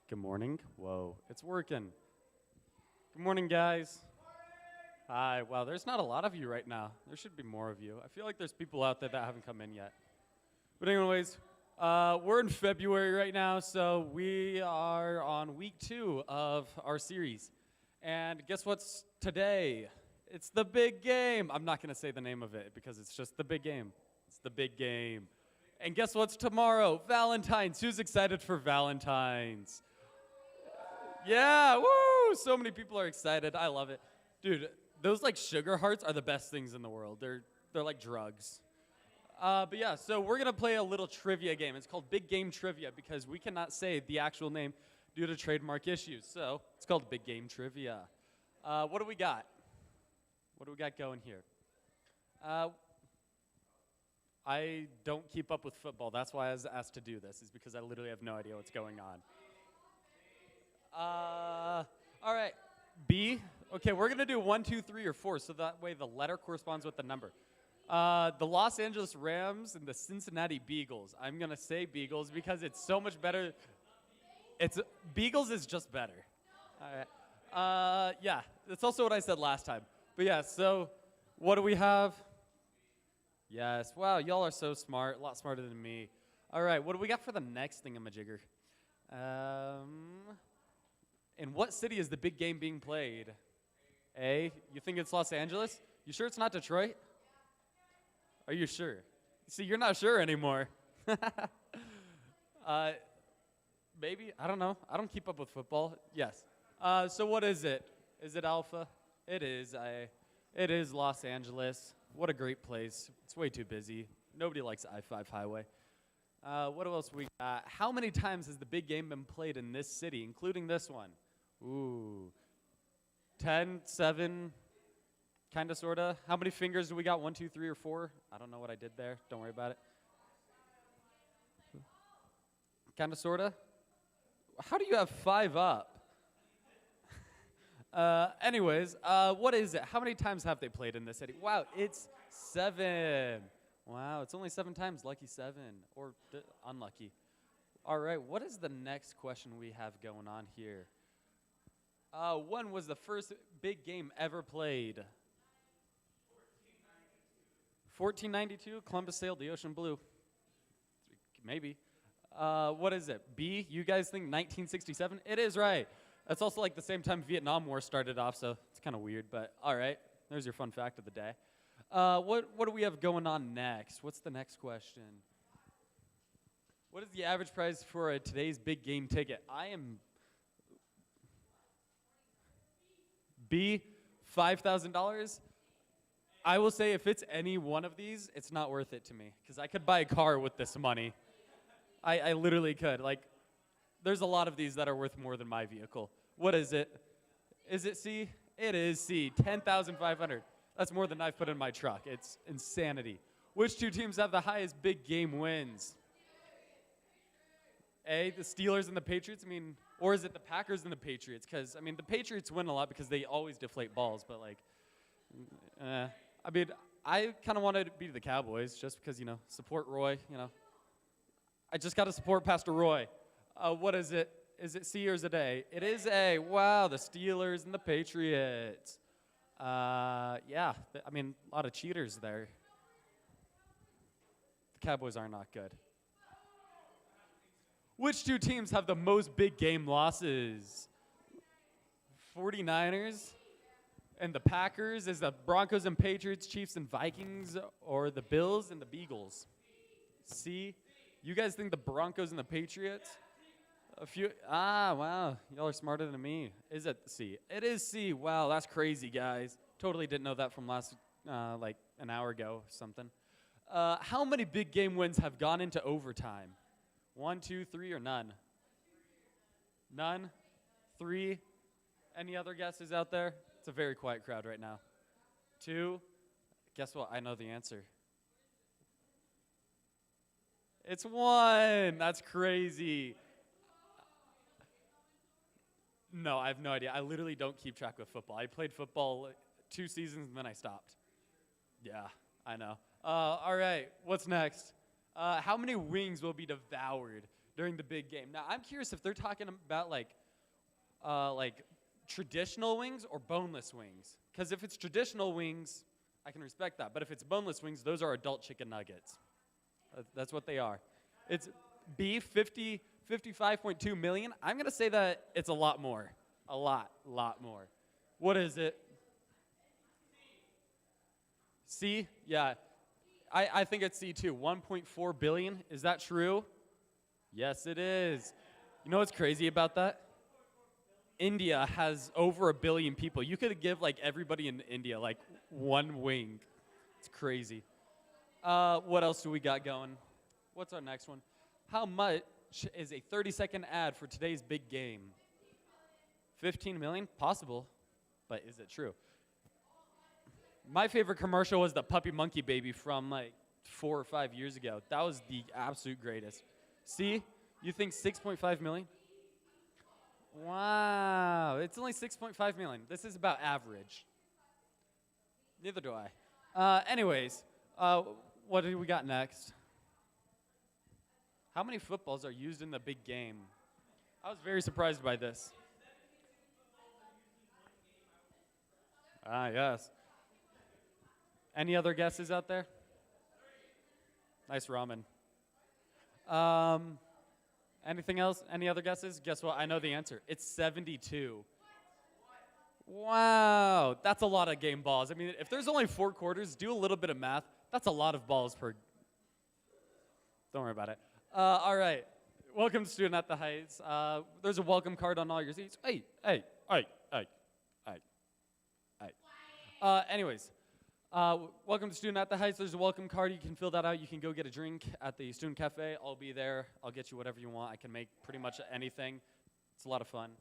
Good morning. Whoa, it's working. Good morning, guys. Hi. Wow, there's not a lot of you right now. There should be more of you. I feel like there's people out there that haven't come in yet. But anyways, we're in February right now, so we are on week 2 of our series. And guess what's today? It's the big game. I'm not going to say the name of it because it's just the big game. It's the big game. And guess what's tomorrow? Valentine's. Who's excited for Valentine's? Yeah, woo! So many people are excited. I love it. Dude, those like sugar hearts are the best things in the world. They're like drugs. But yeah, so we're going to play a little trivia game. It's called Big Game Trivia because we cannot say the actual name due to trademark issues. So it's called Big Game Trivia. What do we got? What do we got going here? I don't keep up with football. That's why I was asked to do this, is because I literally have no idea what's going on. All right. B. Okay, we're going to do 1, 2, 3, or 4, so that way the letter corresponds with the number. The Los Angeles Rams and the Cincinnati Beagles. I'm going to say Beagles because it's so much better. Beagles is just better. All right. Yeah, that's also what I said last time. But yeah, so what do we have? Yes. Wow, y'all are so smart. A lot smarter than me. All right, what do we got for the next thingamajigger? In what city is the big game being played? A. You think it's Los Angeles? You sure it's not Detroit? Are you sure? See, you're not sure anymore. Maybe? I don't know. I don't keep up with football. Yes. So what is it? Is it Alpha? It is. It is Los Angeles. What a great place. It's way too busy. Nobody likes I-5 highway. What else we got? How many times has the big game been played in this city, including this one? Ooh. 10, 7, kind of, sort of. How many fingers do we got? 1, 2, 3, or 4? I don't know what I did there. Don't worry about it. Kind of, sort of. How do you have 5 up? Anyways, what is it? How many times have they played in this city? Wow, it's 7. Wow, it's only 7 times. Lucky 7, or unlucky. All right, what is the next question we have going on here? When was the first big game ever played? 1492. Columbus sailed the ocean blue. Maybe. What is it? B, you guys think 1967? It is right. That's also like the same time Vietnam War started off, so it's kind of weird, but all right. There's your fun fact of the day. What do we have going on next? What's the next question? What is the average price for today's big game ticket? I am B, $5,000. I will say if it's any one of these, it's not worth it to me because I could buy a car with this money. I literally could. Like, there's a lot of these that are worth more than my vehicle. What is it? Is it C? It is C, $10,500. That's more than I've put in my truck. It's insanity. Which 2 teams have the highest big game wins? A, the Steelers and the Patriots? I mean, or is it the Packers and the Patriots? Because, I mean, the Patriots win a lot because they always deflate balls, but, like, I mean, I kind of wanted to be the Cowboys just because, you know, support Roy, you know. I just got to support Pastor Roy. What is it? Is it C or is it A? It is A. Wow, the Steelers and the Patriots. Yeah, I mean, a lot of cheaters there. The Cowboys are not good. Which 2 teams have the most big game losses? 49ers and the Packers? Is the Broncos and Patriots, Chiefs and Vikings, or the Bills and the Beagles? C. You guys think the Broncos and the Patriots? Wow. Y'all are smarter than me. Is it C? It is C. Wow, that's crazy, guys. Totally didn't know that from last, like, an hour ago or something. How many big game wins have gone into overtime? 1, 2, 3, or none? None? 3? Any other guesses out there? It's a very quiet crowd right now. 2? Guess what? I know the answer. It's 1. That's crazy. No, I have no idea. I literally don't keep track of football. I played football 2 seasons and then I stopped. Yeah, I know. All right, what's next? How many wings will be devoured during the big game. Now, I'm curious if they're talking about like traditional wings or boneless wings. Because if it's traditional wings, I can respect that. But if it's boneless wings, those are adult chicken nuggets. That's what they are. It's beef, 55.2 million. I'm going to say that it's a lot more. A lot more. What is it? C? Yeah. I think it's C too. 1.4 billion. Is that true? Yes, it is. You know what's crazy about that? India has over 1 billion people. You could give like everybody in India like one wing. It's crazy. What else do we got going? What's our next one? How much is a 30-second ad for today's big game? 15 million? Possible, but is it true? My favorite commercial was the Puppy Monkey Baby from like 4 or 5 years ago. That was the absolute greatest. See? You think 6.5 million? Wow, it's only 6.5 million. This is about average. Neither do I. Anyways, what do we got next? How many footballs are used in the big game? I was very surprised by this. Ah, yes. Any other guesses out there? Nice ramen. Anything else? Any other guesses? Guess what? I know the answer. It's 72. Wow, that's a lot of game balls. I mean, if there's only 4 quarters, do a little bit of math. That's a lot of balls per. Don't worry about it. All right. Welcome to Student at the Heights. There's a welcome card on all your seats. Hey. Anyways, welcome to Student at the Heights. There's a welcome card. You can fill that out. You can go get a drink at the student cafe. I'll be there. I'll get you whatever you want. I can make pretty much anything. It's a lot of fun.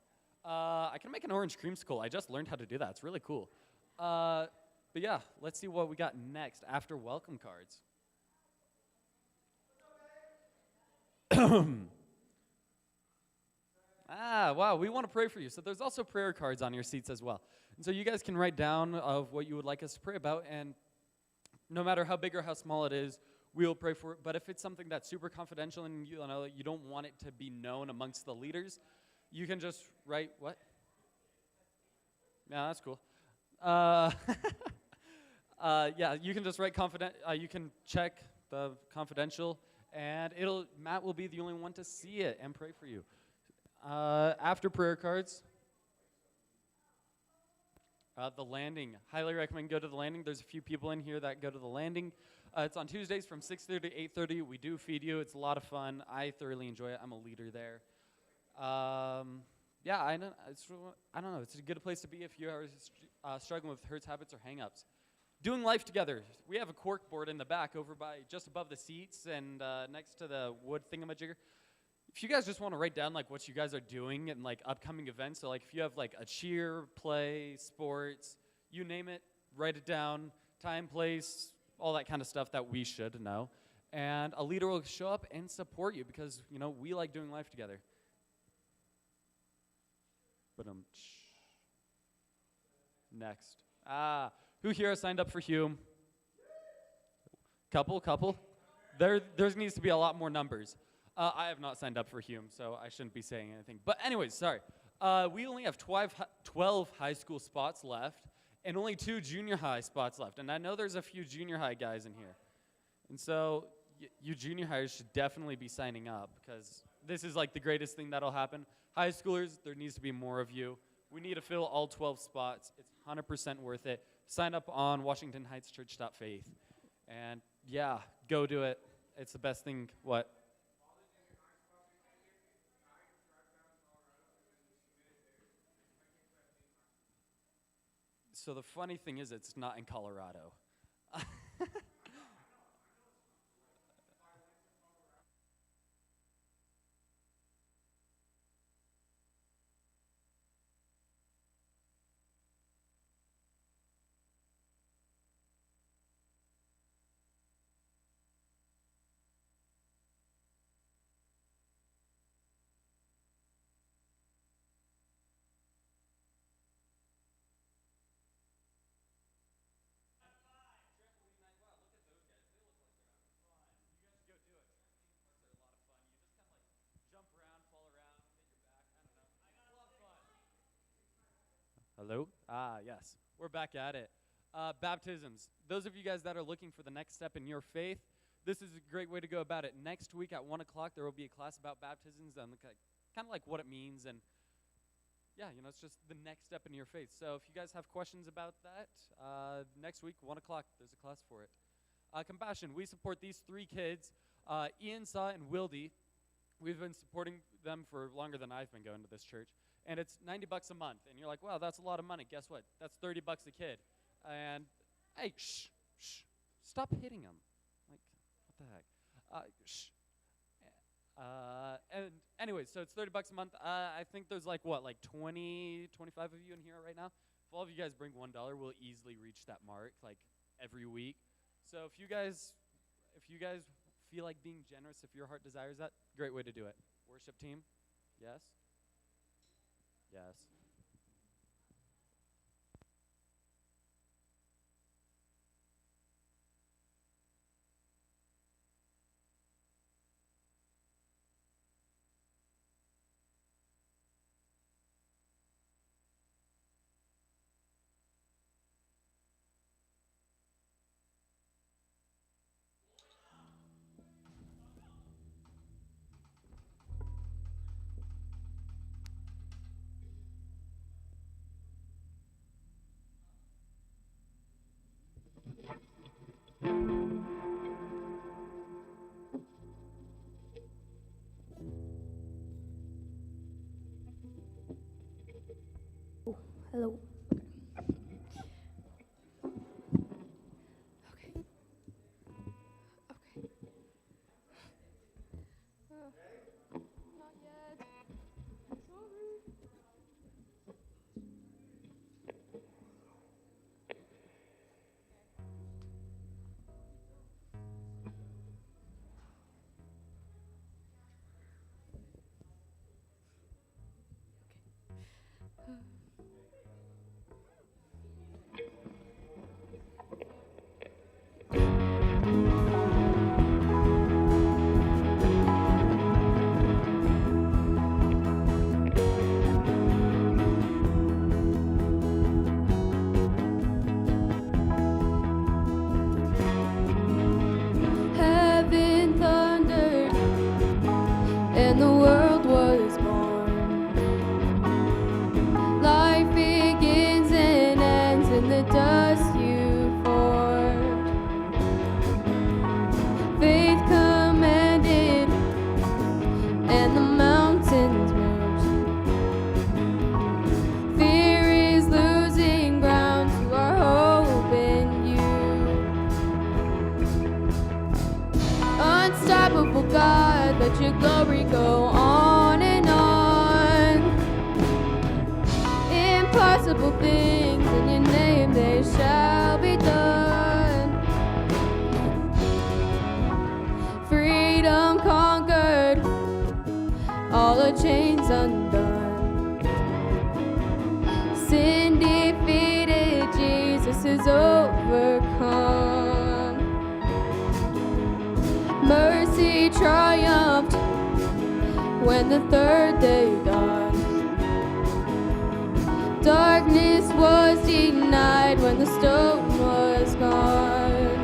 I can make an orange creamsicle. I just learned how to do that. It's really cool. But yeah, let's see what we got next after welcome cards. Wow, we want to pray for you. So there's also prayer cards on your seats as well. And so you guys can write down of what you would like us to pray about, and no matter how big or how small it is, we'll pray for it. But if it's something that's super confidential and you don't want it to be known amongst the leaders, you can just write what? Yeah, that's cool. Yeah, you can just write you can check the confidential, and Matt will be the only one to see it and pray for you. After prayer cards, the landing. Highly recommend go to the landing. There's a few people in here that go to the landing. It's on Tuesdays from 6:30 to 8:30. We do feed you. It's a lot of fun. I thoroughly enjoy it. I'm a leader there. Yeah, I don't know. It's a good place to be if you are struggling with hurts, habits, or hang-ups. Doing life together. We have a cork board in the back over by just above the seats and next to the wood thingamajigger. If you guys just want to write down like what you guys are doing and like upcoming events, so like if you have like a cheer, play, sports, you name it, write it down, time, place, all that kind of stuff that we should know. And a leader will show up and support you because, we like doing life together. But next. Who here has signed up for Hume? Couple. There needs to be a lot more numbers. I have not signed up for Hume, so I shouldn't be saying anything. But anyways, sorry. We only have 12 high school spots left and only 2 junior high spots left. And I know there's a few junior high guys in here. And so you junior highers should definitely be signing up because this is like the greatest thing that'll happen. High schoolers, there needs to be more of you. We need to fill all 12 spots. It's 100% worth it. Sign up on WashingtonHeightsChurch.faith. And yeah, go do it. It's the best thing. What? So the funny thing is it's not in Colorado. Yes. We're back at it. Baptisms. Those of you guys that are looking for the next step in your faith, this is a great way to go about it. Next week at 1 o'clock, there will be a class about baptisms and kind of like what it means. And yeah, it's just the next step in your faith. So if you guys have questions about that, next week, 1 o'clock, there's a class for it. Compassion. We support these three kids, Ian, Saw, and Wildy. We've been supporting them for longer than I've been going to this church. And it's $90 a month. And you're like, wow, that's a lot of money. Guess what? That's $30 a kid. And, hey, shh, stop hitting them. Like, what the heck? Shh. And anyway, so it's $30 a month. I think there's like 20, 25 of you in here right now. If all of you guys bring $1, we'll easily reach that mark, like, every week. So if you guys feel like being generous, if your heart desires that, great way to do it. Worship team? Yes? Yes. Hello. Okay. Not yet. Sorry. Heaven thundered, and the world was born. Life begins and ends in the dust you formed. Faith commanded, and the mountains moved. Fear is losing ground to our hope in you. Unstoppable God, let your glory go on and on. Impossible things in your name, they shall be done. Freedom conquered, all the chains undone. Sin defeated, Jesus is overcome. Mercy triumphed when the third day dawned. Darkness was denied when the stone was gone.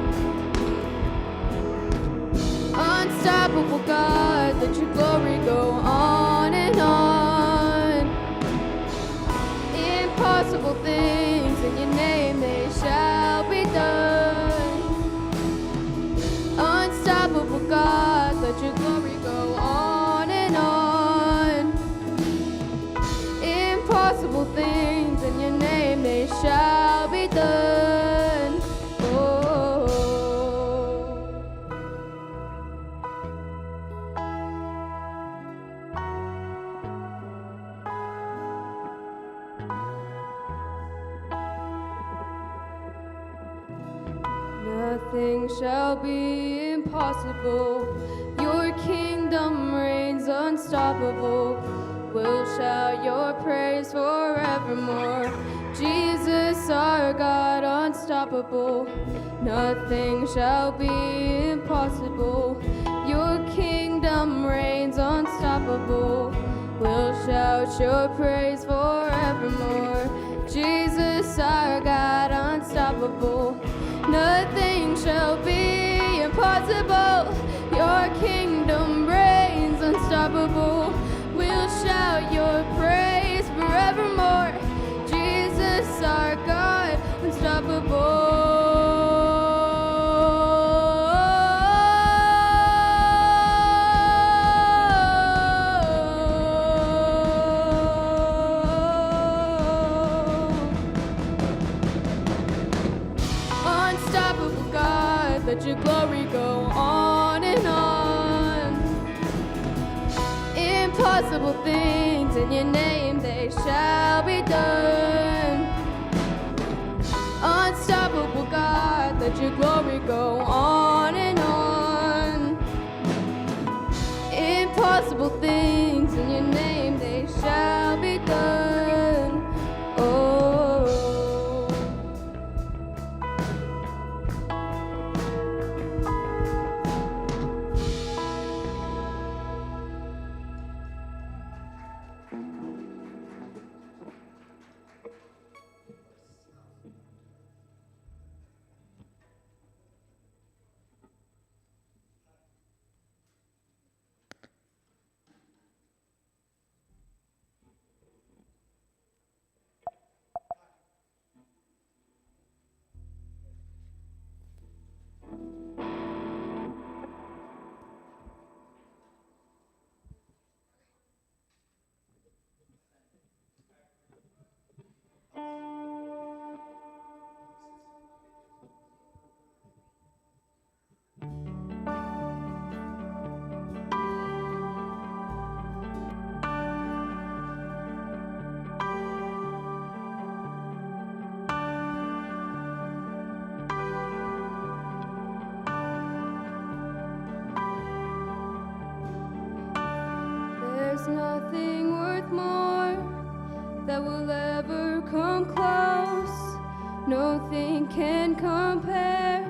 Unstoppable God, let your glory go on and on. Impossible things in your name, they shall be done. Unstoppable God, let your glory go on and on. Impossible things in your name, they shall be done. Oh. Nothing shall be impossible. Your kingdom reigns unstoppable. We'll shout your praise forevermore. Jesus, our God, unstoppable. Nothing shall be impossible. Your kingdom reigns unstoppable. We'll shout your praise forevermore. Jesus, our God, unstoppable. Nothing shall be impossible. Your kingdom reigns unstoppable. We'll shout your praise forevermore. Jesus, our God, unstoppable God, let your glory go on and on. Impossible things in your name, they shall be done. Unstoppable God, let your glory go on and on. Impossible things in your name, they shall be done. Oh. There's nothing worth more that will ever come close. Nothing can compare.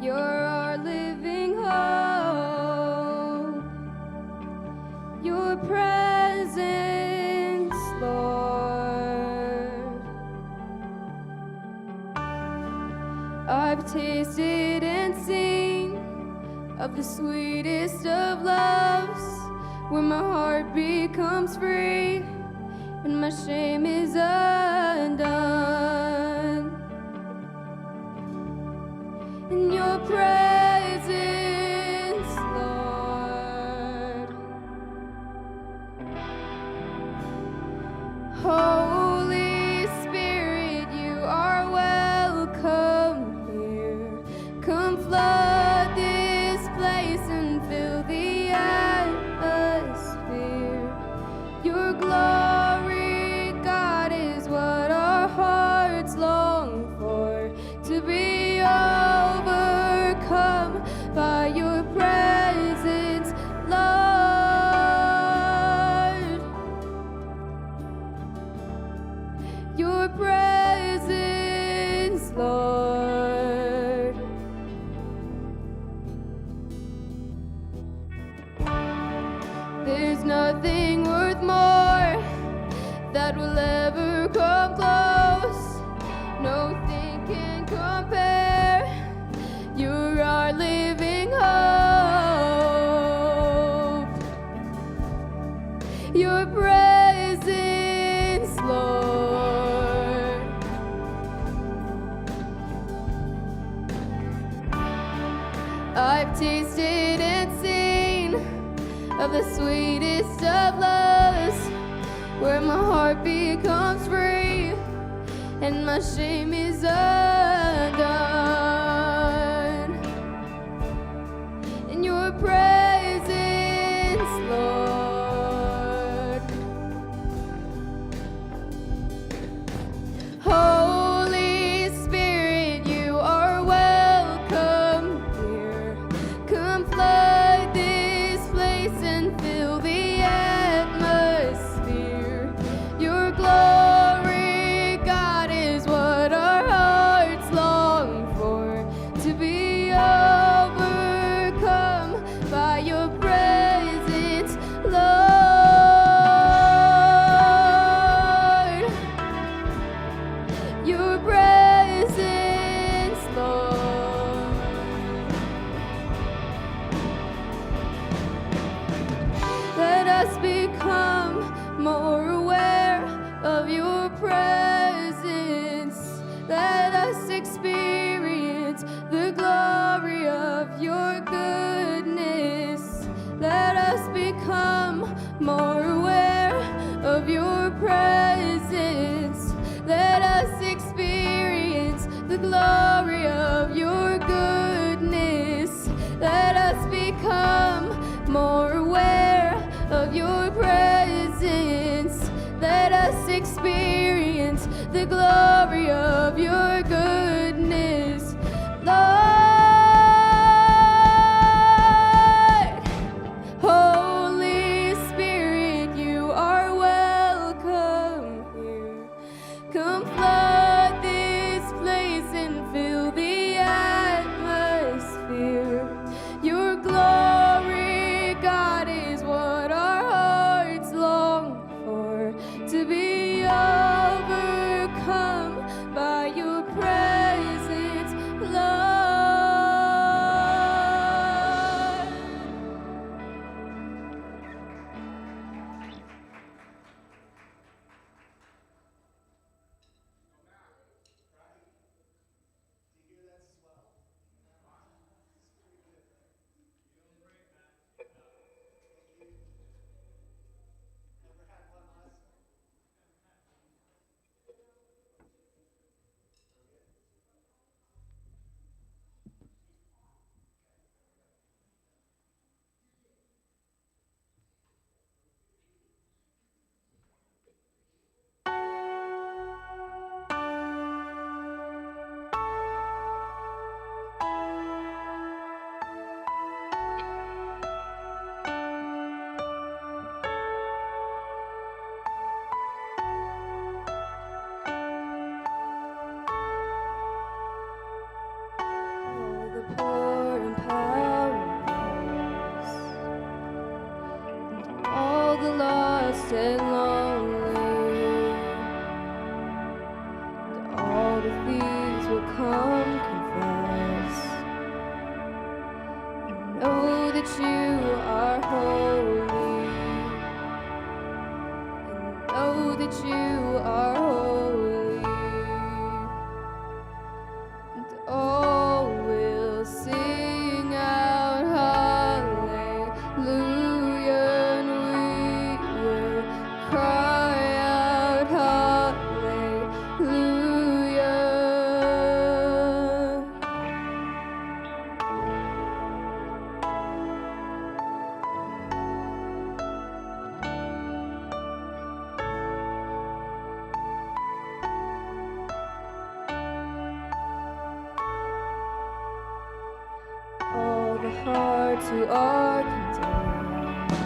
You're our living hope. Your presence, Lord. I've tasted and seen of the sweetest of loves, where my heart becomes free and my shame is undone. In your presence, Lord. Holy Spirit, you are welcome here. Come flood this place and fill the atmosphere. Your glory, God, is what our hearts long for, to be overcome by your presence, Lord. Your presence, Lord. There's nothing worth more that will ever come close. Nothing can compare. You're our living hope. Your presence, Lord. I've tasted and seen of the sweetest of loves, where my heart becomes free and my shame is undone. In your presence, Lord. Holy Spirit, you are welcome here. Come flood this place and fill the atmosphere. Your glory, God, is what our hearts long more aware of your presence. Let us experience the glory of your goodness. Let us become more aware of your presence. Let us experience the glory of your goodness, Lord. Holy Spirit, you are welcome here. Come flood this place and fill the atmosphere. Your glory, God, is what our hearts long for, to be overcome by your presence, Lord. All the poor and powerless, and all the lost and lonely, and all the thieves will come confess, and know that you are holy, and know that you are holy. And all will sing out hallelujah, and we will cry out hallelujah. All the hearts who are condemned,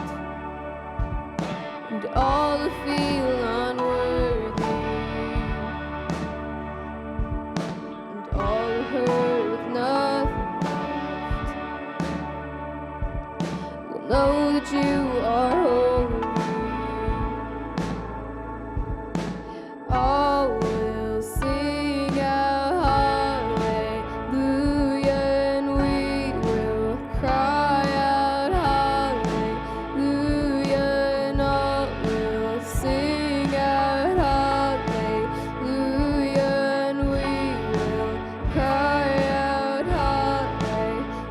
and all who feel unworthy, and all who hurt with nothing left, will know that you are holy. All will sing out hallelujah, and we will cry out hallelujah, and all will sing out hallelujah, and we will cry out hallelujah.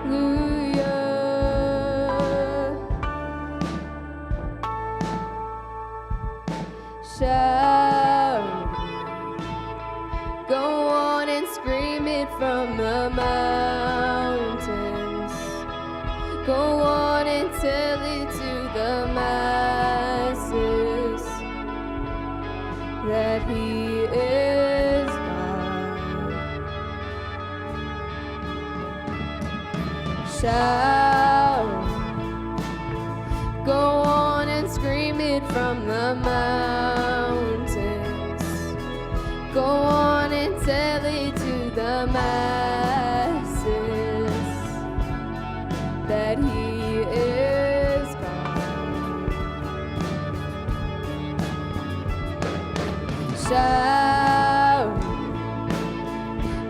Shout, go on and scream it from the mountains. Go on and tell it to the masses that He is God. Shout, go on and scream it from the mountains. Go on and tell it to the masses that He is God. Shout,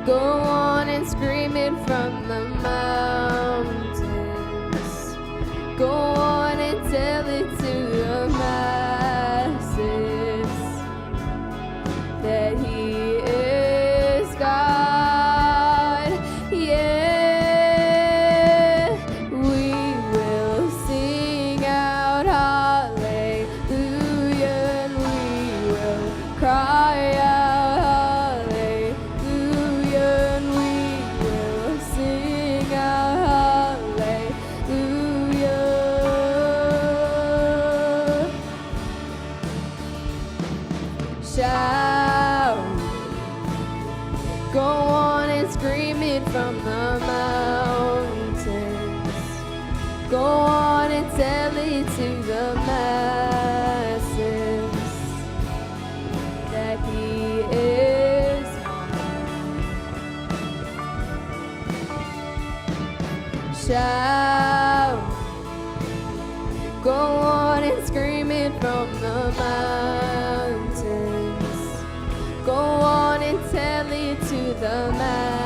go on and scream it from the mountains. Go on and tell it to the masses that He is God. Yeah, we will sing out hallelujah. and scream it from the mountains. Go on and tell it to the masses that he is mine. Shout. Go on and scream it from the mountains. Go on and tell it to the masses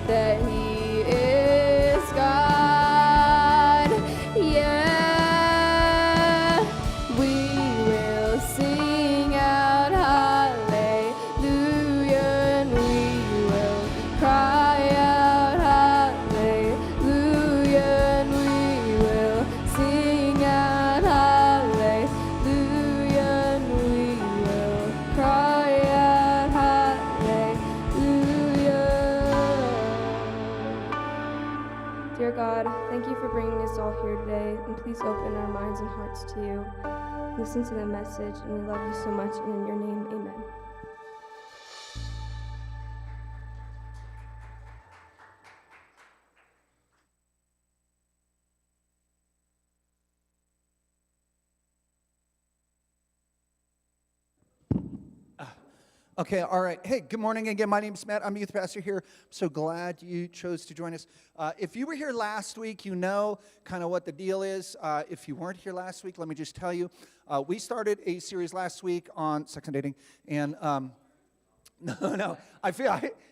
that he is God. Yeah, we will sing out hallelujah, and we will cry out hallelujah, and we will sing out hallelujah, and we will cry out hallelujah. Dear God, thank you for bringing us all here today, and please open our minds and hearts to you. Listen to the message, and we love you so much, and in your name, amen. Okay, all right. Hey, good morning again. My name's Matt. I'm a youth pastor here. I'm so glad you chose to join us. If you were here last week, you know kind of what the deal is. If you weren't here last week, let me just tell you. We started a series last week on sex and dating, and no.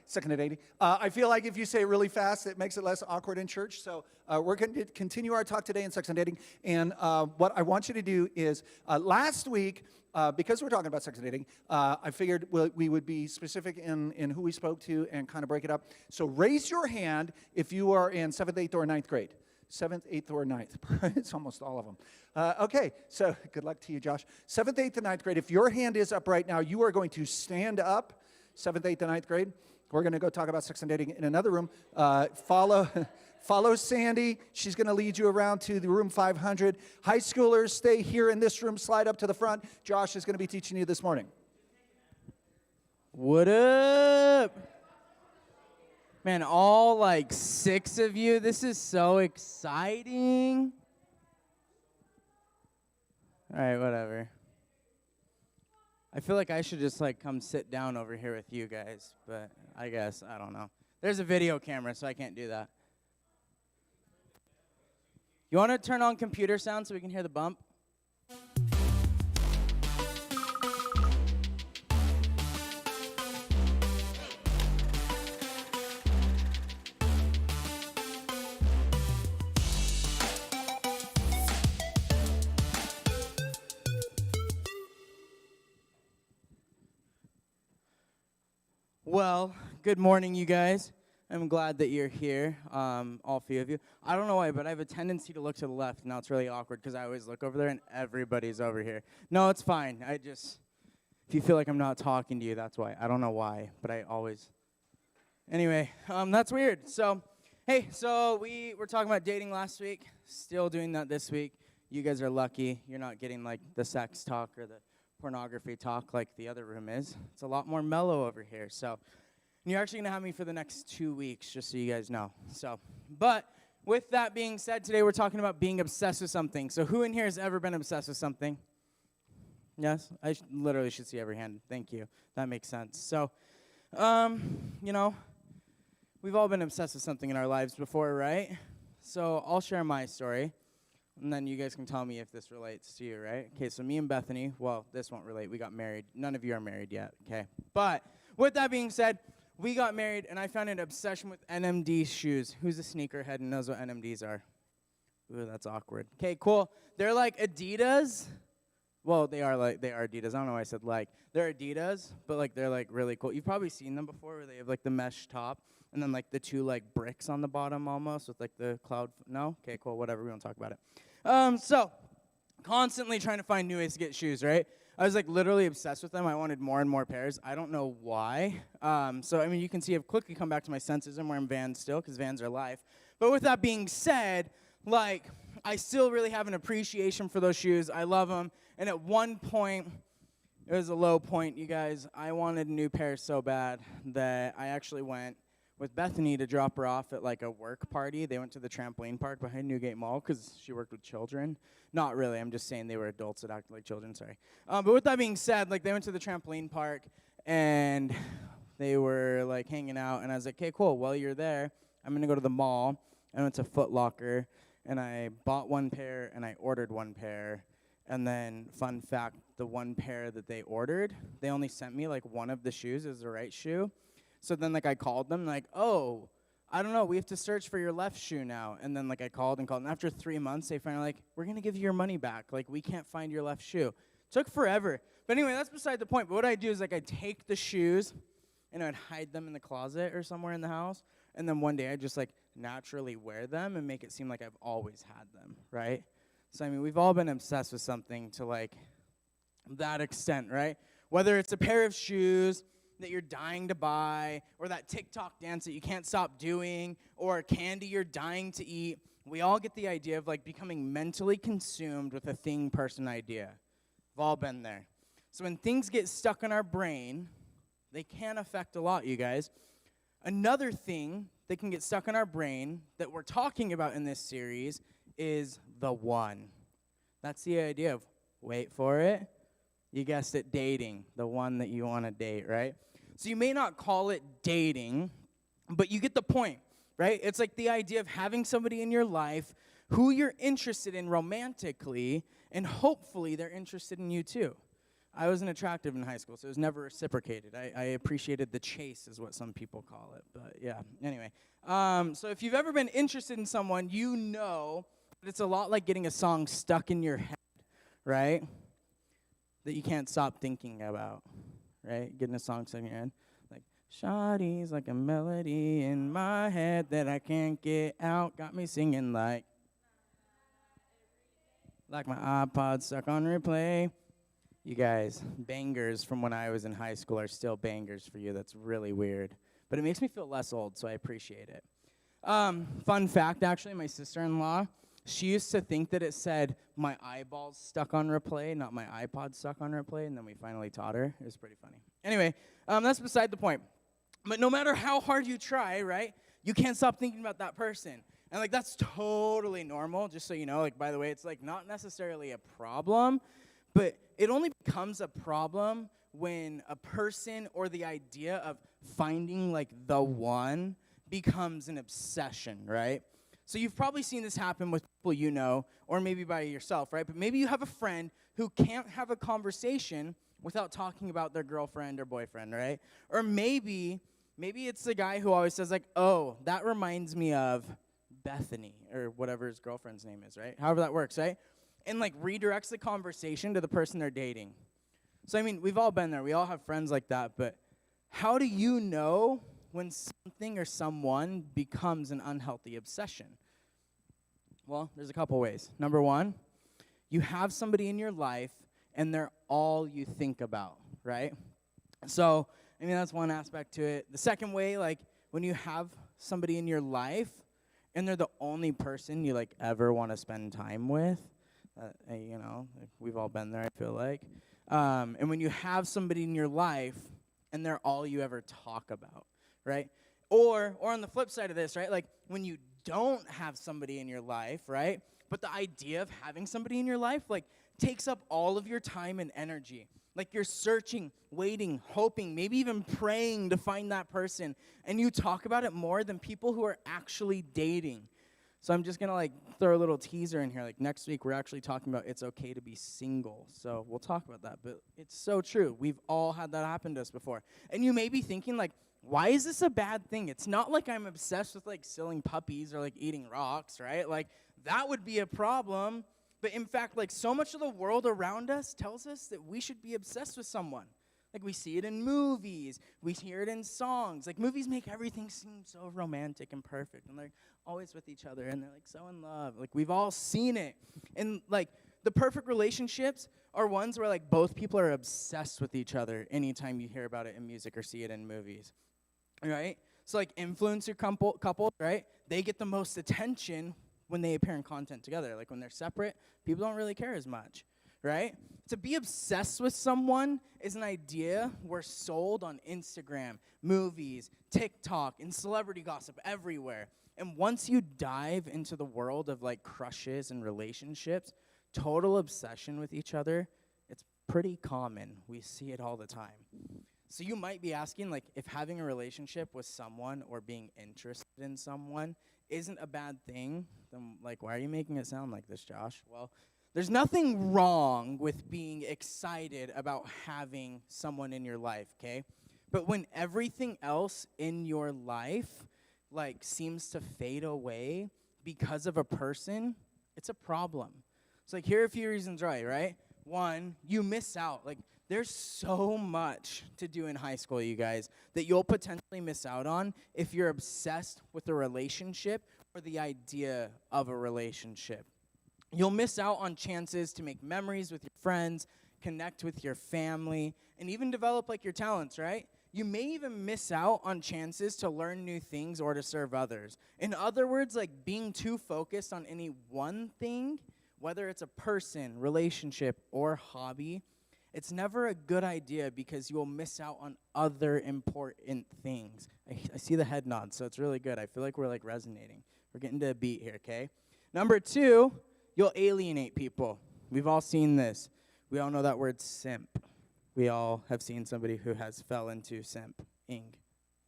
Second at 80. I feel like if you say it really fast, it makes it less awkward in church. So we're going to continue our talk today in sex and dating. And what I want you to do is, last week, because we're talking about sex and dating, I figured we would be specific in who we spoke to and kind of break it up. So raise your hand if you are in 7th, 8th, or 9th grade. 7th, 8th, or 9th. It's almost all of them. Okay, so good luck to you, Josh. 7th, 8th, and 9th grade. If your hand is up right now, you are going to stand up. 7th, 8th, and 9th grade. We're going to go talk about sex and dating in another room. Follow Sandy. She's going to lead you around to the room 500. High schoolers, stay here in this room. Slide up to the front. Josh is going to be teaching you this morning. What up? Man, all like 6 of you. This is so exciting. All right, whatever. I feel like I should just like come sit down over here with you guys, but I guess, I don't know. There's a video camera, so I can't do that. You want to turn on computer sound so we can hear the bump? Well, good morning, you guys. I'm glad that you're here, all few of you. I don't know why, but I have a tendency to look to the left. Now it's really awkward because I always look over there and everybody's over here. No, it's fine. If you feel like I'm not talking to you, that's why. I don't know why, but I always. Anyway, that's weird. So, hey, we were talking about dating last week. Still doing that this week. You guys are lucky. You're not getting like the sex talk or the pornography talk like the other room is. It's a lot more mellow over here. So, and you're actually going to have me for the next 2 weeks, just so you guys know. So, but with that being said, today we're talking about being obsessed with something. So who in here has ever been obsessed with something? Yes? I literally should see every hand. Thank you. That makes sense. So, we've all been obsessed with something in our lives before, right? So I'll share my story, and then you guys can tell me if this relates to you, right? Okay, so me and Bethany, well, this won't relate. We got married. None of you are married yet, okay? But with that being said, we got married, and I found an obsession with NMD shoes. Who's a sneakerhead and knows what NMDs are? Ooh, that's awkward. Okay, cool. They're like Adidas. Well, they are Adidas. I don't know why I said like. They're Adidas, but like they're like really cool. You've probably seen them before where they have like the mesh top and then like the 2 like bricks on the bottom almost with like the cloud. No? Okay, cool. Whatever. We won't talk about it. So constantly trying to find new ways to get shoes, right? I was like literally obsessed with them. I wanted more and more pairs. I don't know why. So I mean, you can see I've quickly come back to my senses. I'm wearing Vans still because Vans are life. But with that being said, like I still really have an appreciation for those shoes. I love them. And at one point, It was a low point, you guys. I wanted a new pair so bad that I actually went with Bethany to drop her off at like a work party. They went to the trampoline park behind Newgate Mall because she worked with children. Not really. I'm just saying they were adults that acted like children. Sorry. But with that being said, like they went to the trampoline park and they were like hanging out, and I was like, okay, cool. While you're there, I'm gonna go to the mall. I went to Foot Locker and I bought one pair and I ordered one pair. And then, fun fact, the one pair that they ordered, they only sent me like one of the shoes as the right shoe. So then like I called them like, oh, I don't know, we have to search for your left shoe now. And then like I called and called. And after 3 months, they finally like, we're going to give you your money back. Like we can't find your left shoe. Took forever. But anyway, that's beside the point. But what I do is like I take the shoes and I'd hide them in the closet or somewhere in the house. And then one day I just like naturally wear them and make it seem like I've always had them, right? So, I mean, we've all been obsessed with something to, like, that extent, right? Whether it's a pair of shoes that you're dying to buy, or that TikTok dance that you can't stop doing, or candy you're dying to eat, we all get the idea of, like, becoming mentally consumed with a thing, person, idea. We've all been there. So when things get stuck in our brain, they can affect a lot, you guys. Another thing that can get stuck in our brain that we're talking about in this series is the one. That's the idea of, wait for it, you guessed it, dating, the one that you want to date, right? So you may not call it dating, but you get the point, right? It's like the idea of having somebody in your life who you're interested in romantically, and hopefully they're interested in you too. I wasn't attractive in high school, so it was never reciprocated. I appreciated the chase is what some people call it, but yeah, anyway. So if you've ever been interested in someone, you know that it's a lot like getting a song stuck in your head, right? That you can't stop thinking about, right? Getting a song stuck in your head. Like, Shawty's like a melody in my head that I can't get out. Got me singing like my iPod stuck on replay. You guys, bangers from when I was in high school are still bangers for you. That's really weird. But it makes me feel less old, so I appreciate it. Fun fact, actually, my sister-in-law, she used to think that it said my eyeballs stuck on replay, not my iPod stuck on replay, and then we finally taught her. It was pretty funny. Anyway, that's beside the point. But no matter how hard you try, right, you can't stop thinking about that person. And, like, that's totally normal, just so you know. Like, by the way, it's, like, not necessarily a problem, but it only becomes a problem when a person or the idea of finding, like, the one becomes an obsession, right? So you've probably seen this happen with people you know, or maybe by yourself, right? But maybe you have a friend who can't have a conversation without talking about their girlfriend or boyfriend, right? Or maybe it's the guy who always says, like, oh, that reminds me of Bethany, or whatever his girlfriend's name is, right? However that works, right? And, like, redirects the conversation to the person they're dating. So, I mean, we've all been there. We all have friends like that. But how do you know when something or someone becomes an unhealthy obsession? Well, there's a couple ways. Number one, you have somebody in your life, and they're all you think about, right? So, I mean, that's one aspect to it. The second way, like, when you have somebody in your life, and they're the only person you, like, ever want to spend time with, you know, like, we've all been there, I feel like. And when you have somebody in your life, and they're all you ever talk about, right? Or on the flip side of this, right? Like, when you don't have somebody in your life, right? But the idea of having somebody in your life, like, takes up all of your time and energy. Like, you're searching, waiting, hoping, maybe even praying to find that person. And you talk about it more than people who are actually dating. So I'm just going to, like, throw a little teaser in here. Like, next week, we're actually talking about it's okay to be single. So we'll talk about that. But it's so true. We've all had that happen to us before. And you may be thinking, like, why is this a bad thing? It's not like I'm obsessed with, like, selling puppies or, like, eating rocks, right? Like, that would be a problem. But in fact, like, so much of the world around us tells us that we should be obsessed with someone. Like, we see it in movies. We hear it in songs. Like, movies make everything seem so romantic and perfect. And they're always with each other. And they're, like, so in love. Like, we've all seen it. And, like, the perfect relationships are ones where, like, both people are obsessed with each other anytime you hear about it in music or see it in movies. Right? So, like, influencer couples, right? They get the most attention when they appear in content together. Like, when they're separate, people don't really care as much. right? To be obsessed with someone is an idea we're sold on Instagram, movies, TikTok, and celebrity gossip everywhere. And once you dive into the world of like crushes and relationships, total obsession with each other, it's pretty common. We see it all the time. So you might be asking, like, if having a relationship with someone or being interested in someone isn't a bad thing, then, like, why are you making it sound like this, Josh? Well, there's nothing wrong with being excited about having someone in your life, okay? But when everything else in your life, like, seems to fade away because of a person, it's a problem. So, like, here are a few reasons why, right? One, you miss out. Like, there's so much to do in high school, you guys, that you'll potentially miss out on if you're obsessed with a relationship or the idea of a relationship. You'll miss out on chances to make memories with your friends, connect with your family, and even develop, like, your talents, right? You may even miss out on chances to learn new things or to serve others. In other words, like, being too focused on any one thing, whether it's a person, relationship, or hobby, it's never a good idea because you will miss out on other important things. I see the head nod, so it's really good. I feel like we're, like, resonating. We're getting to a beat here, okay? Number two, you'll alienate people. We've all seen this. We all know that word simp. We all have seen somebody who has fell into simping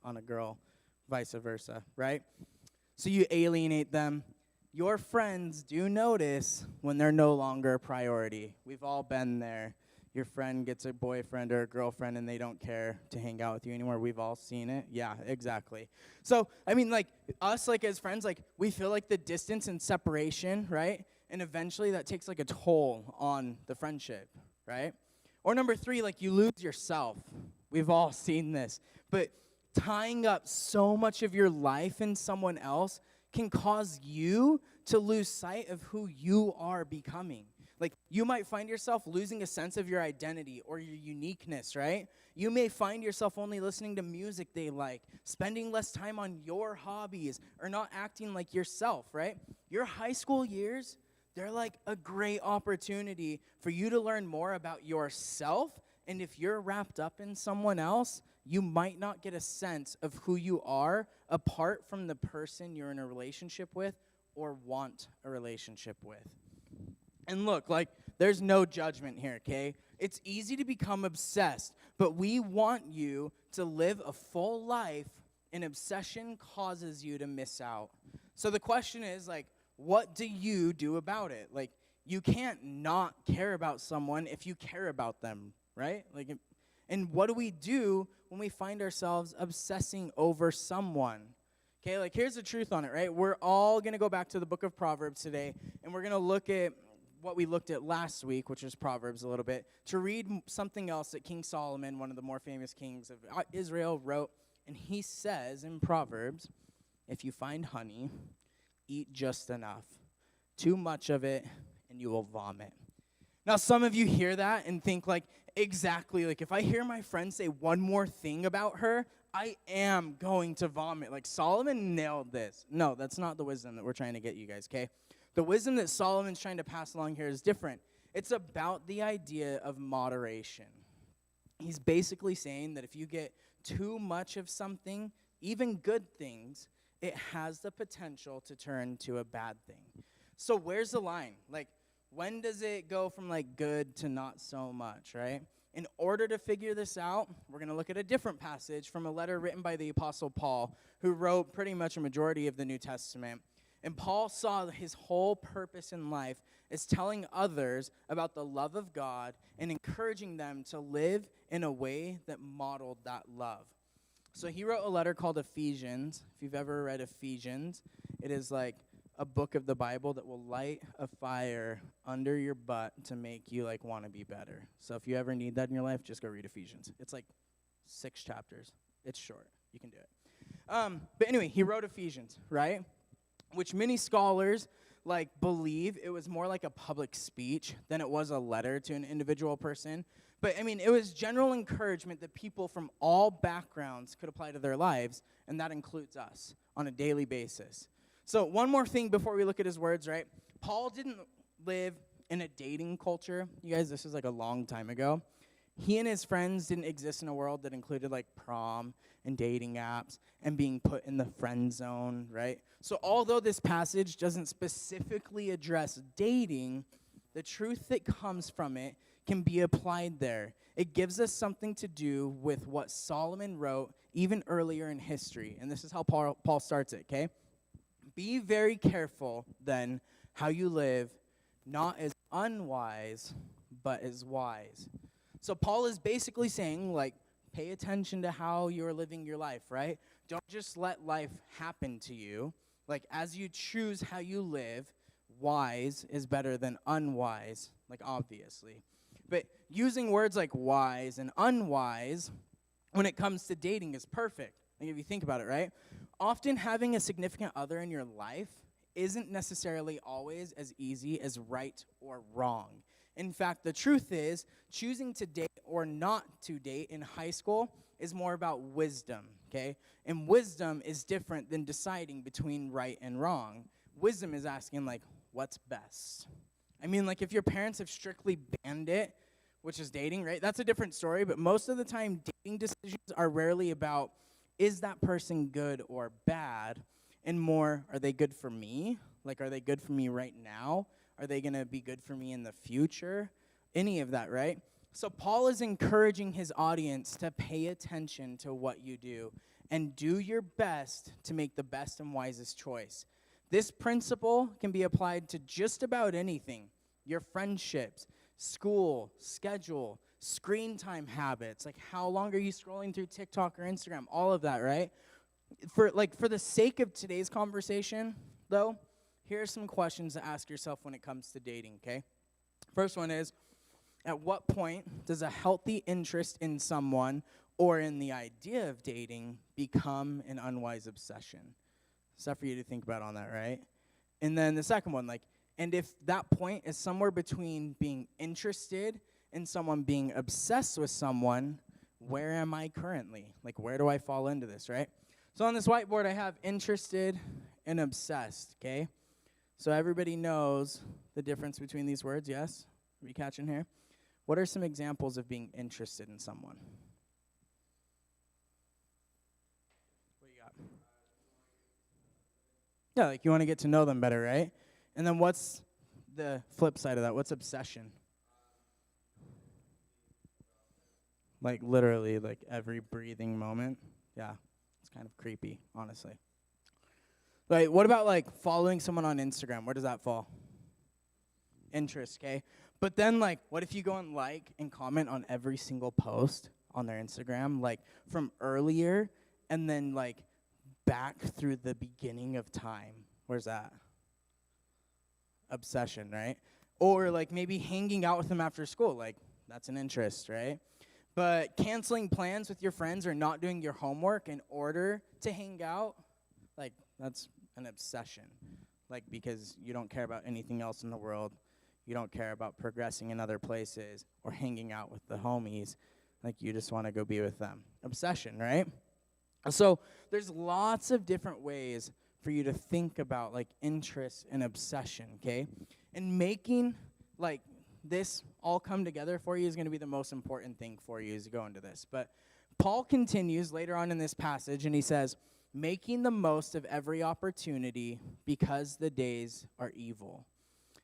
on a girl, vice versa, right? So you alienate them. Your friends do notice when they're no longer a priority. We've all been there. Your friend gets a boyfriend or a girlfriend and they don't care to hang out with you anymore. We've all seen it. Yeah, exactly. So, I mean, like, us, like, as friends, like, we feel like the distance and separation, right? And eventually that takes, like, a toll on the friendship, right? Or number three, like, you lose yourself. We've all seen this. But tying up so much of your life in someone else can cause you to lose sight of who you are becoming. Like, you might find yourself losing a sense of your identity or your uniqueness, right? You may find yourself only listening to music they like, spending less time on your hobbies, or not acting like yourself, right? Your high school years, they're like a great opportunity for you to learn more about yourself, and if you're wrapped up in someone else, you might not get a sense of who you are apart from the person you're in a relationship with or want a relationship with. And look, like, there's no judgment here, okay? It's easy to become obsessed, but we want you to live a full life, and obsession causes you to miss out. So the question is, like, what do you do about it? Like, you can't not care about someone if you care about them, right? Like, and what do we do when we find ourselves obsessing over someone? Okay, like, here's the truth on it, right? We're all going to go back to the book of Proverbs today, and we're going to look at what we looked at last week, which is Proverbs a little bit, to read something else that King Solomon, one of the more famous kings of Israel, wrote. And he says in Proverbs, if you find honey, eat just enough. Too much of it, and you will vomit. Now, some of you hear that and think, like, exactly, like, if I hear my friend say one more thing about her, I am going to vomit. Like, Solomon nailed this. No, that's not the wisdom that we're trying to get you guys, okay? The wisdom that Solomon's trying to pass along here is different. It's about the idea of moderation. He's basically saying that if you get too much of something, even good things, it has the potential to turn to a bad thing. So where's the line? Like, when does it go from, like, good to not so much, right? In order to figure this out, we're going to look at a different passage from a letter written by the Apostle Paul, who wrote pretty much a majority of the New Testament. And Paul saw his whole purpose in life as telling others about the love of God and encouraging them to live in a way that modeled that love. So he wrote a letter called Ephesians. If you've ever read Ephesians, it is like a book of the Bible that will light a fire under your butt to make you, like, want to be better. So if you ever need that in your life, just go read Ephesians. It's like 6 chapters. It's short. You can do it. But anyway, he wrote Ephesians, right? Which many scholars, like, believe it was more like a public speech than it was a letter to an individual person. But, I mean, it was general encouragement that people from all backgrounds could apply to their lives, and that includes us on a daily basis. So one more thing before we look at his words, right? Paul didn't live in a dating culture, you guys, this is like a long time ago. He and his friends didn't exist in a world that included like prom and dating apps and being put in the friend zone, right? So although this passage doesn't specifically address dating, the truth that comes from it can be applied there. It gives us something to do with what Solomon wrote even earlier in history. And this is how Paul starts it, okay? Be very careful then how you live, not as unwise, but as wise. So Paul is basically saying, like, pay attention to how you're living your life, right? Don't just let life happen to you. Like, as you choose how you live, wise is better than unwise, like, obviously. But using words like wise and unwise when it comes to dating is perfect. Like, if you think about it, right? Often having a significant other in your life isn't necessarily always as easy as right or wrong. In fact, the truth is, choosing to date or not to date in high school is more about wisdom, okay? And wisdom is different than deciding between right and wrong. Wisdom is asking, like, what's best? I mean, like, if your parents have strictly banned it, which is dating, right? That's a different story, but most of the time, dating decisions are rarely about, is that person good or bad? And more, are they good for me? Like, are they good for me right now? Are they going to be good for me in the future? Any of that, right? So Paul is encouraging his audience to pay attention to what you do and do your best to make the best and wisest choice. This principle can be applied to just about anything. Your friendships, school, schedule, screen time habits, like how long are you scrolling through TikTok or Instagram, all of that, right? For the sake of today's conversation, though, here are some questions to ask yourself when it comes to dating, okay? First one is, at what point does a healthy interest in someone or in the idea of dating become an unwise obsession? Stuff for you to think about on that, right? And then the second one, like, and if that point is somewhere between being interested in someone being obsessed with someone, where am I currently? Like, where do I fall into this, right? So on this whiteboard, I have interested and obsessed, okay? So everybody knows the difference between these words, yes? Are you catching here? What are some examples of being interested in someone? What do you got? Yeah, like you want to get to know them better, right? And then what's the flip side of that? What's obsession? Like literally, like every breathing moment. Yeah, it's kind of creepy, honestly. Like, what about like following someone on Instagram? Where does that fall? Interest, okay? But then, like, what if you go and like and comment on every single post on their Instagram, like from earlier and then like back through the beginning of time? Where's that? Obsession, right? Or like maybe hanging out with them after school, like that's an interest, right? But canceling plans with your friends or not doing your homework in order to hang out, like that's an obsession. Like because you don't care about anything else in the world. You don't care about progressing in other places or hanging out with the homies. Like you just want to go be with them. Obsession, right? So there's lots of different ways for you to think about like interest and obsession, okay? And making like this all come together for you is going to be the most important thing for you as you go into this. But Paul continues later on in this passage and he says, making the most of every opportunity because the days are evil.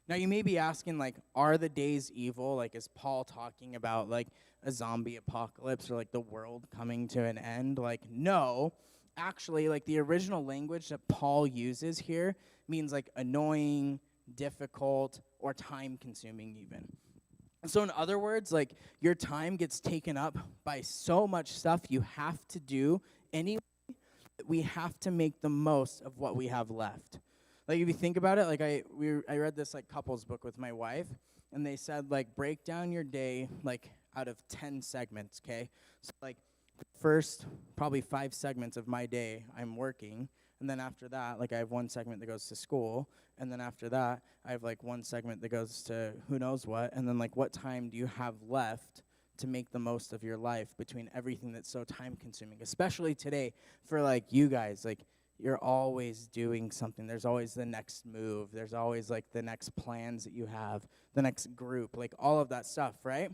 Now you may be asking, like, are the days evil? Like, is Paul talking about like a zombie apocalypse or like the world coming to an end? Like, no. Actually, like the original language that Paul uses here means like annoying, difficult, or time-consuming even. So in other words, like your time gets taken up by so much stuff you have to do anyway, that we have to make the most of what we have left. Like if you think about it, like I read this like couples book with my wife, and they said like break down your day like out of 10 segments, okay? So like the first probably 5 segments of my day I'm working, and then after that, like I have 1 segment that goes to school, and then after that, I have like 1 segment that goes to who knows what, and then like what time do you have left to make the most of your life between everything that's so time consuming, especially today for like you guys, like you're always doing something. There's always the next move. There's always like the next plans that you have, the next group, like all of that stuff, right?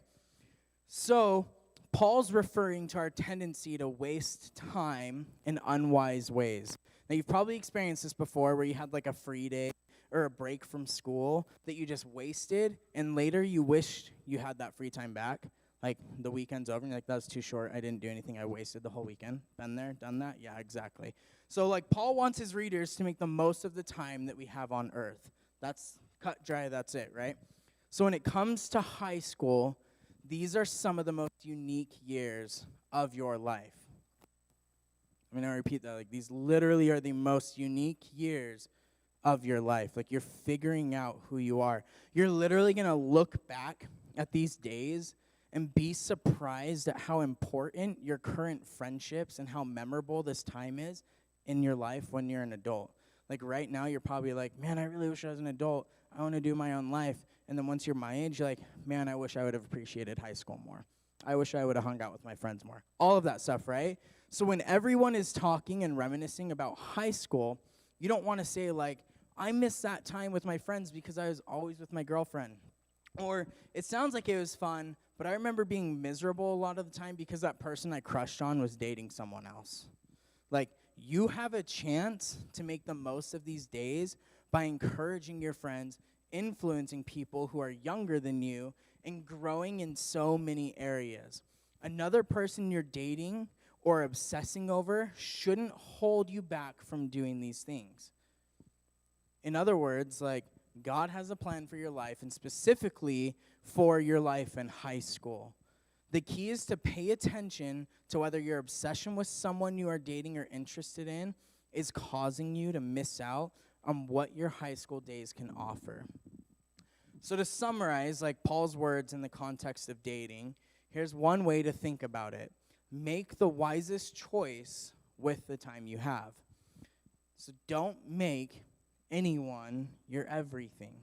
So Paul's referring to our tendency to waste time in unwise ways. Now, you've probably experienced this before where you had like a free day or a break from school that you just wasted, and later you wished you had that free time back. Like, the weekend's over, and you're like, that was too short. I didn't do anything. I wasted the whole weekend. Been there, done that? Yeah, exactly. So, like, Paul wants his readers to make the most of the time that we have on earth. That's cut dry, that's it, right? So when it comes to high school, these are some of the most unique years of your life. I'm going to repeat that. Like, these literally are the most unique years of your life. Like, you're figuring out who you are. You're literally going to look back at these days and be surprised at how important your current friendships and how memorable this time is in your life when you're an adult. Like, right now, you're probably like, man, I really wish I was an adult. I want to do my own life. And then once you're my age, you're like, man, I wish I would have appreciated high school more. I wish I would have hung out with my friends more. All of that stuff, right? So when everyone is talking and reminiscing about high school, you don't want to say, like, I miss that time with my friends because I was always with my girlfriend. Or it sounds like it was fun, but I remember being miserable a lot of the time because that person I crushed on was dating someone else. Like, you have a chance to make the most of these days by encouraging your friends, influencing people who are younger than you, and growing in so many areas. Another person you're dating or obsessing over shouldn't hold you back from doing these things. In other words, like, God has a plan for your life, and specifically for your life in high school. The key is to pay attention to whether your obsession with someone you are dating or interested in is causing you to miss out on what your high school days can offer. So to summarize, like Paul's words in the context of dating, here's one way to think about it. Make the wisest choice with the time you have. So don't make anyone your everything.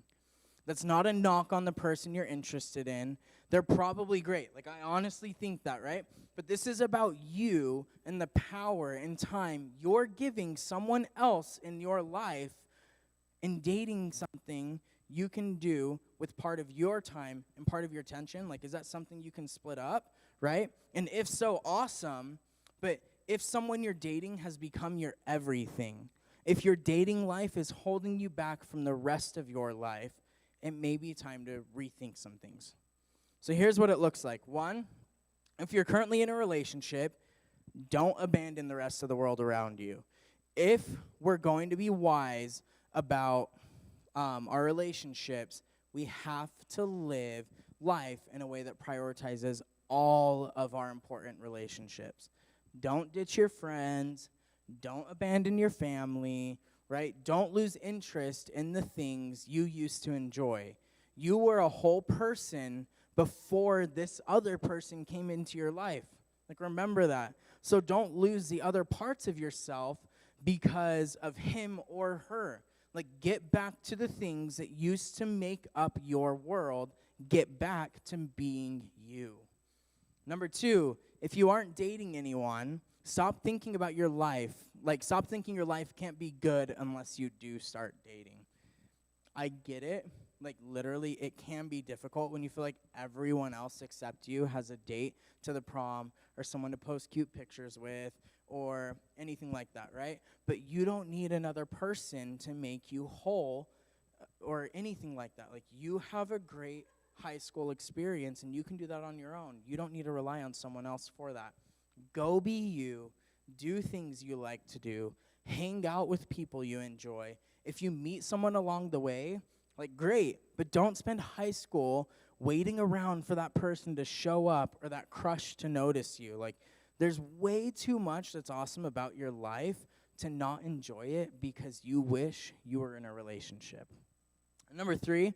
That's not a knock on the person you're interested in. They're probably great. Like, I honestly think that, right? But this is about you and the power and time you're giving someone else in your life, and dating something you can do with part of your time and part of your attention. Like, is that something you can split up, right? And if so, awesome. But if someone you're dating has become your everything, if your dating life is holding you back from the rest of your life, it may be time to rethink some things. So here's what it looks like. One, if you're currently in a relationship, don't abandon the rest of the world around you. If we're going to be wise about our relationships, we have to live life in a way that prioritizes all of our important relationships. Don't ditch your friends. Don't abandon your family, right? Don't lose interest in the things you used to enjoy. You were a whole person before this other person came into your life. Like, remember that. So don't lose the other parts of yourself because of him or her. Like, get back to the things that used to make up your world. Get back to being you. Number two, if you aren't dating anyone, stop thinking about your life. Like, stop thinking your life can't be good unless you do start dating. I get it. Like, literally, it can be difficult when you feel like everyone else except you has a date to the prom or someone to post cute pictures with or anything like that, right? But you don't need another person to make you whole or anything like that. Like, you have a great high school experience, and you can do that on your own. You don't need to rely on someone else for that. Go be you. Do things you like to do. Hang out with people you enjoy. If you meet someone along the way, like, great, but don't spend high school waiting around for that person to show up or that crush to notice you. Like, there's way too much that's awesome about your life to not enjoy it because you wish you were in a relationship. And number three,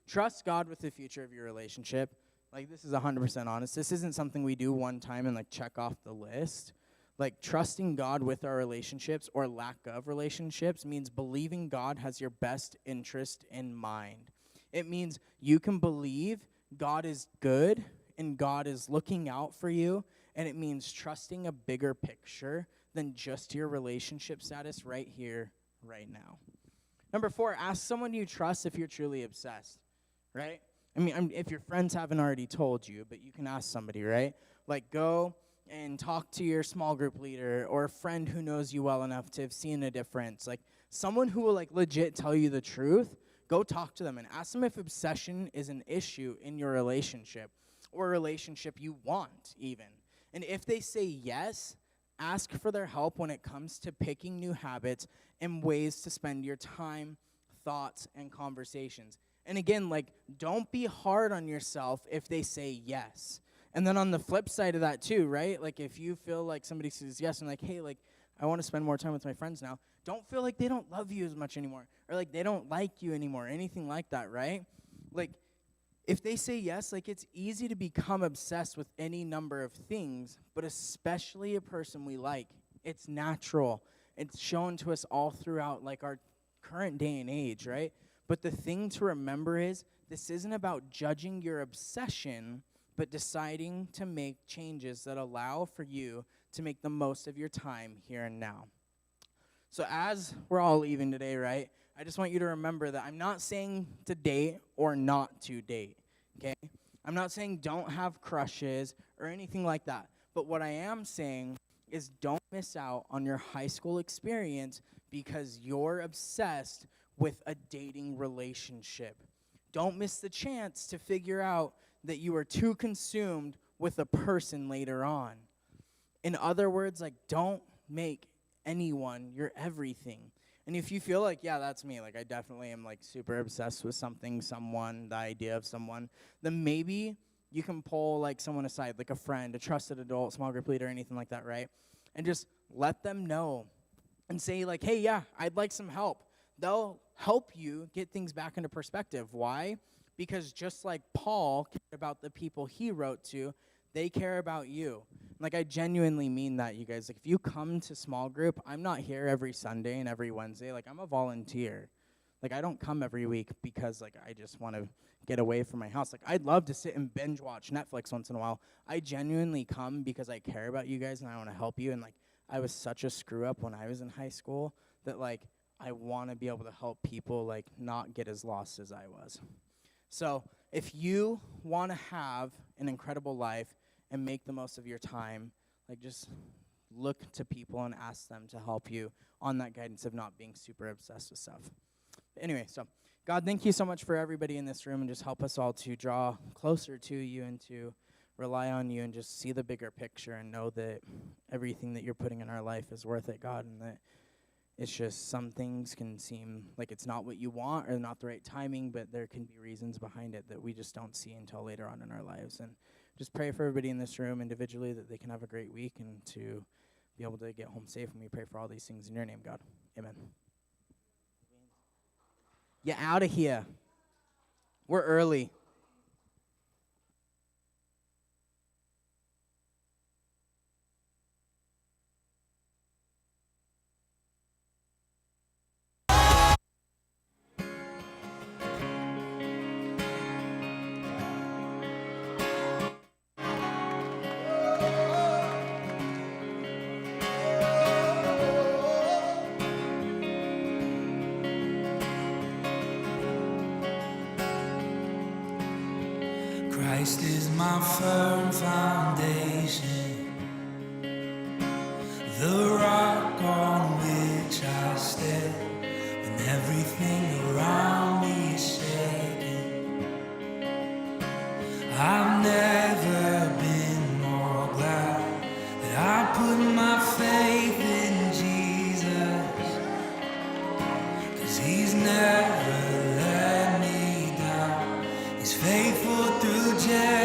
trust God with the future of your relationship. Like, this is 100% honest. This isn't something we do one time and, like, check off the list. Like, trusting God with our relationships or lack of relationships means believing God has your best interest in mind. It means you can believe God is good and God is looking out for you and it means trusting a bigger picture than just your relationship status right here, right now. Number 4, ask someone you trust if you're truly obsessed, right? I mean, if your friends haven't already told you, but you can ask somebody, right? Like, go and talk to your small group leader or a friend who knows you well enough to have seen a difference. Like, someone who will, like, legit tell you the truth. Go talk to them and ask them if obsession is an issue in your relationship or a relationship you want, even. And if they say yes, ask for their help when it comes to picking new habits and ways to spend your time, thoughts, and conversations. And again, like, don't be hard on yourself if they say yes. And then on the flip side of that too, right? Like, if you feel like somebody says yes and like, hey, like, I want to spend more time with my friends now, don't feel like they don't love you as much anymore or like they don't like you anymore, anything like that, right? Like, if they say yes, like, it's easy to become obsessed with any number of things, but especially a person we like. It's natural. It's shown to us all throughout, like, our current day and age, right? But the thing to remember is this isn't about judging your obsession, but deciding to make changes that allow for you to make the most of your time here and now. So as we're all leaving today, right, I just want you to remember that I'm not saying to date or not to date, okay? I'm not saying don't have crushes or anything like that. But what I am saying is don't miss out on your high school experience because you're obsessed with a dating relationship. Don't miss the chance to figure out that you are too consumed with a person later on. In other words, like, don't make anyone your everything. And if you feel like, yeah, that's me, like, I definitely am, like, super obsessed with something, someone, the idea of someone, then maybe you can pull, like, someone aside, like a friend, a trusted adult, small group leader, anything like that, right? And just let them know and say, like, hey, yeah, I'd like some help. They'll help you get things back into perspective. Why? Because just like Paul cared about the people he wrote to, they care about you. Like, I genuinely mean that, you guys. Like, if you come to small group, I'm not here every Sunday and every Wednesday. Like, I'm a volunteer. Like, I don't come every week because, like, I just want to get away from my house. Like, I'd love to sit and binge watch Netflix once in a while. I genuinely come because I care about you guys and I want to help you. And, like, I was such a screw-up when I was in high school that, like, I want to be able to help people, like, not get as lost as I was. So if you want to have an incredible life and make the most of your time, like, just look to people and ask them to help you on that guidance of not being super obsessed with stuff. But anyway, so God, thank you so much for everybody in this room, and just help us all to draw closer to you and to rely on you and just see the bigger picture and know that everything that you're putting in our life is worth it, God, and that it's just some things can seem like it's not what you want or not the right timing, but there can be reasons behind it that we just don't see until later on in our lives. And just pray for everybody in this room individually that they can have a great week and to be able to get home safe. And we pray for all these things in your name, God. Amen. Get out of here. We're early. Christ is my firm foundation.